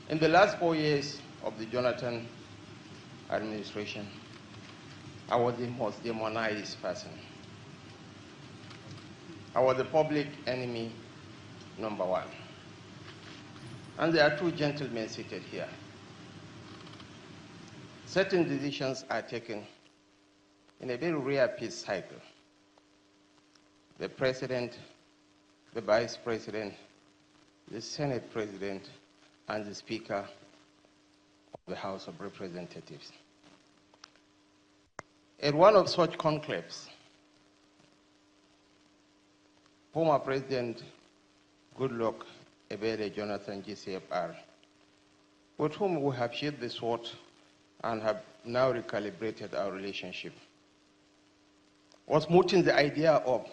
In the last 4 years of the Jonathan administration, I was the most demonized person. I was the public enemy #1. And there are two gentlemen seated here. Certain decisions are taken in a very rare peace cycle. The president, the vice president, the Senate president, and the Speaker of the House of Representatives. At one of such conclaves, former President Goodluck Ebele Jonathan GCFR, with whom we have shared the sword and have now recalibrated our relationship, was mooting the idea of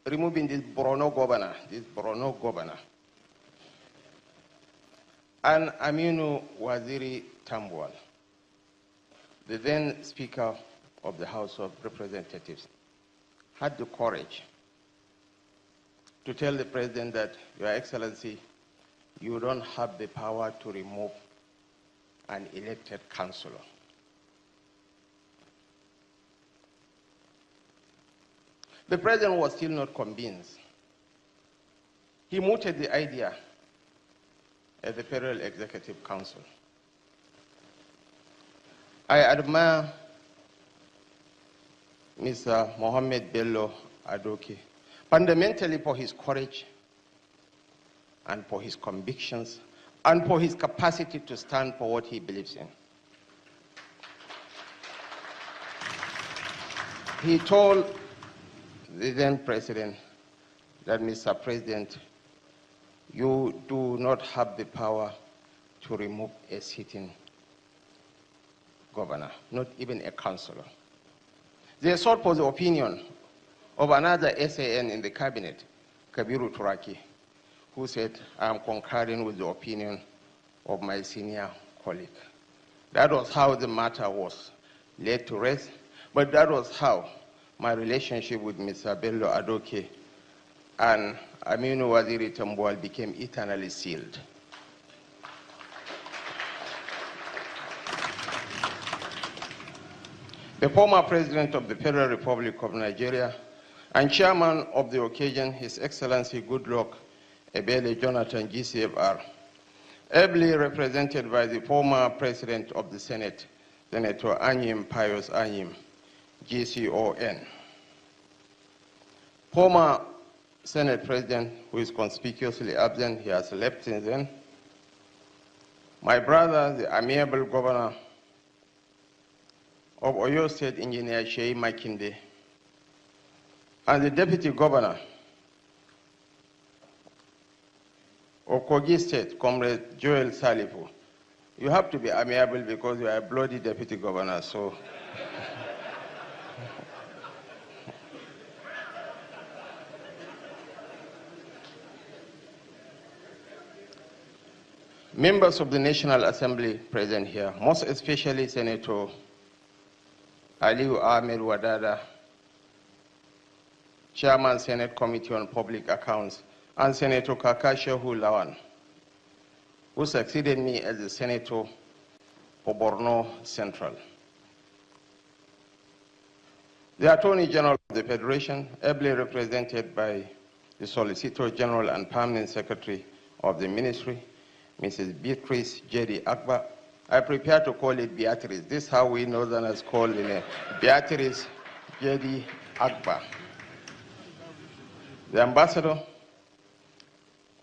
removing this Borno governor, and Aminu Waziri Tambuwal, the then Speaker of the House of Representatives, had the courage to tell the President that, Your Excellency, you don't have the power to remove an elected councillor. The President was still not convinced. He mooted the idea at the Federal Executive Council. I admire Mr. Mohammed Bello Adoke fundamentally for his courage and for his convictions and for his capacity to stand for what he believes in. He told the then president that, Mr. President, you do not have the power to remove a sitting governor, not even a councillor. They sought for the opinion of another SAN in the cabinet, Kabiru Turaki, who said, I am concurring with the opinion of my senior colleague. That was how the matter was laid to rest, but that was how my relationship with Mr. Bello Adoke and Aminu Waziri Tambuwal became eternally sealed. The former President of the Federal Republic of Nigeria and chairman of the occasion, His Excellency Goodluck Ebele Jonathan GCFR, ably represented by the former President of the Senate, Senator Anyim Pius Anyim, GCON. Former Senate President, who is conspicuously absent, he has left since then. My brother, the amiable governor of Oyo State, Engineer Sheyi Makinde, and the deputy governor of Kogi State, Comrade Joel Salifu. You have to be amiable because you are a bloody deputy governor, so. Members of the National Assembly present here, most especially Senator Aliu Ahmed Wadada, Chairman, Senate Committee on Public Accounts, and Senator Kaka Shehu Lawan, who succeeded me as the Senator for Borno Central. The Attorney General of the Federation, ably represented by the Solicitor General and Permanent Secretary of the Ministry, Mrs. Beatrice J.D. Akbar. I prepare to call it Beatrice. This is how we Northerners call the name. Beatrice J.D. Akbar. The Ambassador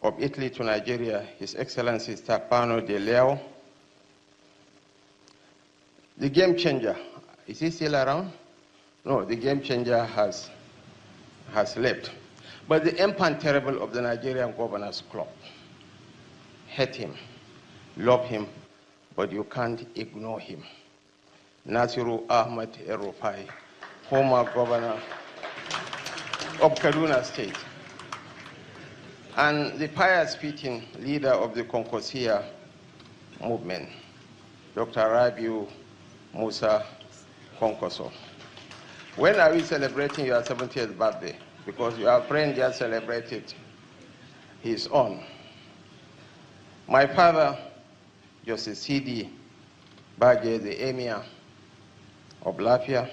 of Italy to Nigeria, His Excellency Stefano De Leo. The game changer, is he still around? No, the game changer has left. But the infant terrible of the Nigerian Governors Club, hate him, love him, but you can't ignore him. Nasiru Ahmed El-Rufai, former governor of Kaduna State, and the pious-speaking leader of the Concosia movement, Dr. Rabiu Musa Konkoso. When are we celebrating your 70th birthday? Because your friend just celebrated his own. My father, Justice C.D. Baje, the Emir of Lafia,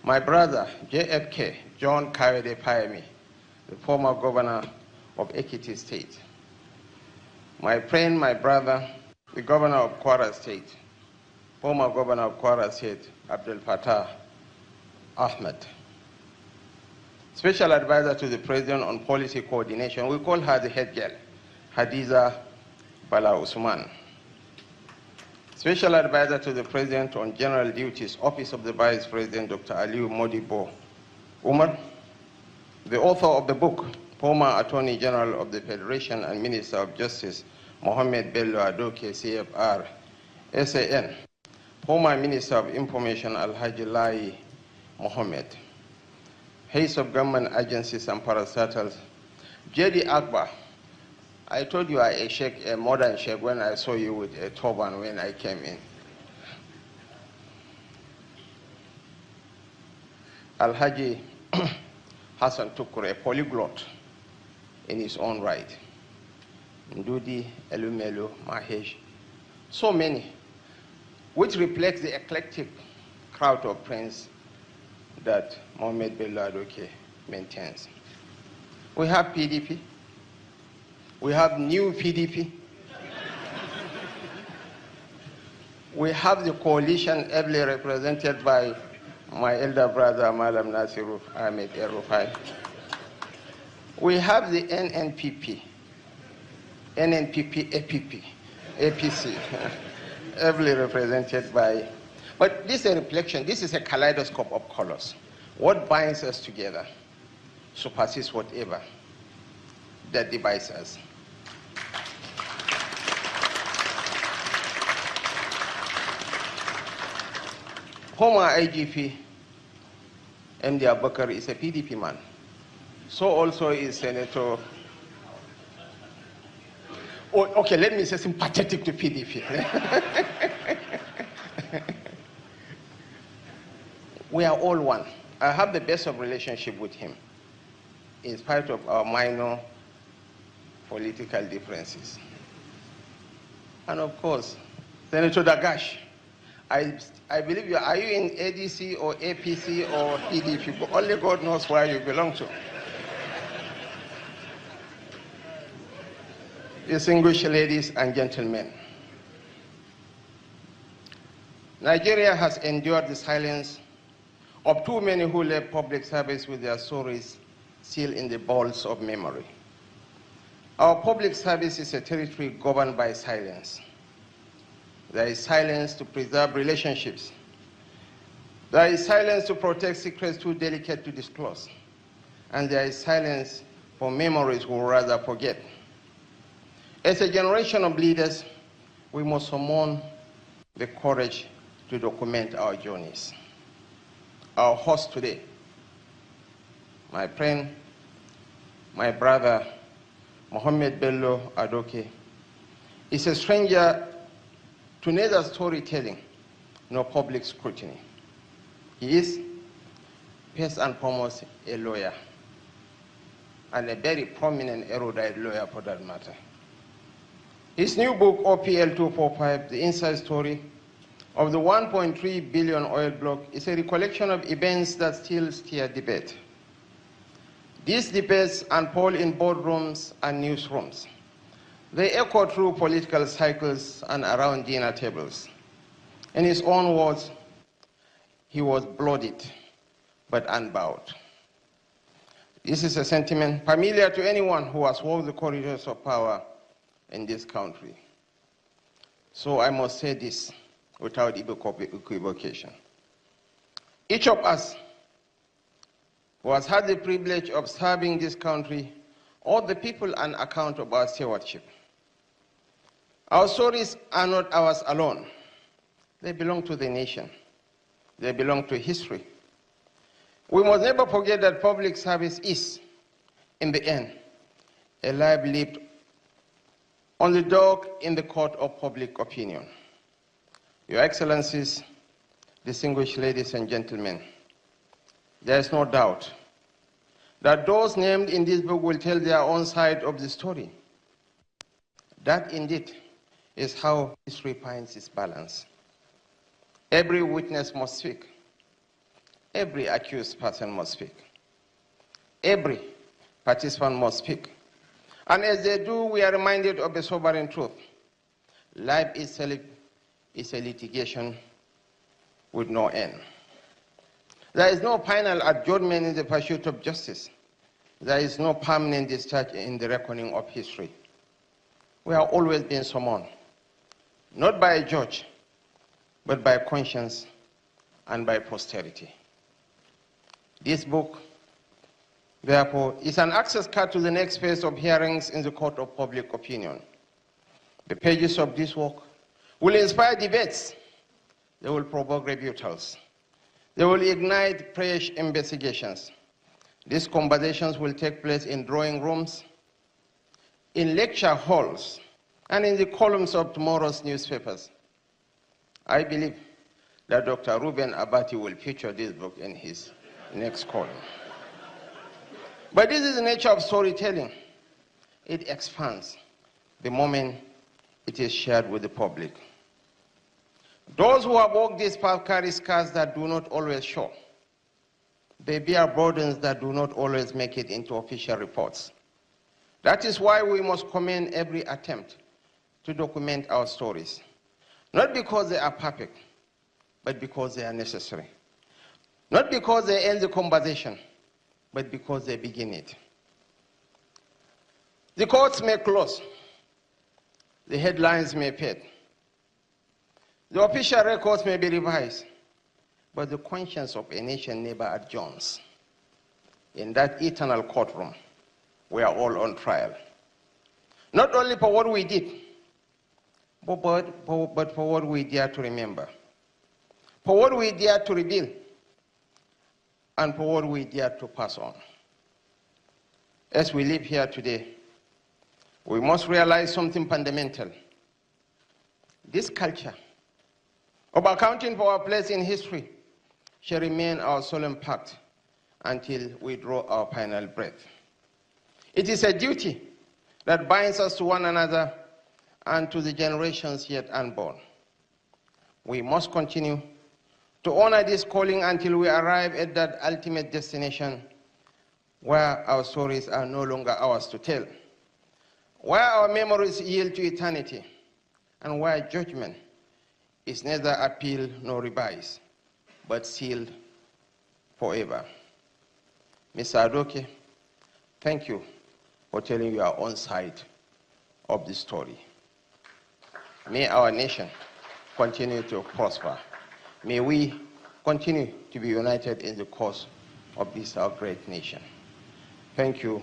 my brother, JFK, John Kayode Payami, the former governor of Ekiti State, my friend, my brother, the governor of Kwara State, former governor of Kwara State, Abdel Fattah Ahmed, special advisor to the president on policy coordination, we call her the head girl, Hadiza Bala Usman, special advisor to the president on general duties, office of the vice president, Dr. Aliu Modibo Umar, the author of the book, former attorney general of the Federation and Minister of Justice, Mohammed Bello Adoke, CFR, SAN, former Minister of Information, Alhaji Lai Mohammed, heads of government agencies and parastatals, J.D. Akbar. I told you I a sheikh, a modern sheikh, when I saw you with a turban when I came in. Alhaji Hassan Tukur, a polyglot in his own right. Ndudi, Elumelu, Mahesh, so many, which reflects the eclectic crowd of friends that Mohammed Bello Adoke maintains. We have PDP. We have new PDP. We have the coalition ably represented by my elder brother, Malam Nasiru Ahmed El-Rufai. We have the NNPP, APP, APC, ably represented by, but this is a reflection, this is a kaleidoscope of colors. What binds us together supersedes whatever that divides us. Former IGP MD Abubakar is a PDP man. So also is Senator, oh, okay, let me say sympathetic to PDP. We are all one. I have the best of relationship with him, in spite of our minor political differences. And of course, Senator Dagash, I believe you, are you in ADC or APC or PDP? Only God knows where you belong to. Distinguished ladies and gentlemen, Nigeria has endured the silence of too many who left public service with their stories sealed in the vaults of memory. Our public service is a territory governed by silence. There is silence to preserve relationships. There is silence to protect secrets too delicate to disclose. And there is silence for memories we would rather forget. As a generation of leaders, we must summon the courage to document our journeys. Our host today, my friend, my brother, Mohammed Bello Adoke, is a stranger to neither storytelling nor public scrutiny. He is, first and foremost, a lawyer, and a very prominent erudite lawyer for that matter. His new book, OPL 245, The Inside Story of the 1.3 billion oil block, is a recollection of events that still stir debate. These debates unfold in boardrooms and newsrooms. They echo through political cycles and around dinner tables. In his own words, he was blooded but unbowed. This is a sentiment familiar to anyone who has walked the corridors of power in this country. So I must say this without equivocation. Each of us who has had the privilege of serving this country or the people an account of our stewardship. Our stories are not ours alone. They belong to the nation. They belong to history. We must never forget that public service is, in the end, a life lived on the dock in the court of public opinion. Your Excellencies, distinguished ladies and gentlemen, there is no doubt that those named in this book will tell their own side of the story. That indeed is how history finds its balance. Every witness must speak. Every accused person must speak. Every participant must speak. And as they do, we are reminded of the sobering truth. Life itself is a litigation with no end. There is no final adjournment in the pursuit of justice. There is no permanent discharge in the reckoning of history. We have always been summoned, not by a judge, but by conscience and by posterity. This book, therefore, is an access card to the next phase of hearings in the court of public opinion. The pages of this work will inspire debates. They will provoke rebuttals. They will ignite fresh investigations. These conversations will take place in drawing rooms, in lecture halls, and in the columns of tomorrow's newspapers. I believe that Dr. Ruben Abati will feature this book in his next column. But this is the nature of storytelling. It expands the moment it is shared with the public. Those who have walked this path carry scars that do not always show. They bear burdens that do not always make it into official reports. That is why we must commend every attempt to document our stories. Not because they are perfect, but because they are necessary. Not because they end the conversation, but because they begin it. The courts may close. The headlines may fade. The official records may be revised, but the conscience of a nation never adjourns. In that eternal courtroom, we are all on trial. Not only for what we did, but for what we dare to remember, for what we dare to reveal, and for what we dare to pass on. As we live here today, we must realize something fundamental. This culture of accounting for our place in history shall remain our solemn pact until we draw our final breath. It is a duty that binds us to one another and to the generations yet unborn. We must continue to honor this calling until we arrive at that ultimate destination where our stories are no longer ours to tell, where our memories yield to eternity, and where judgment is neither appealed nor revised, but sealed forever. Mr. Adoke, thank you for telling your own side of the story. May our nation continue to prosper. May we continue to be united in the cause of this our great nation. Thank you.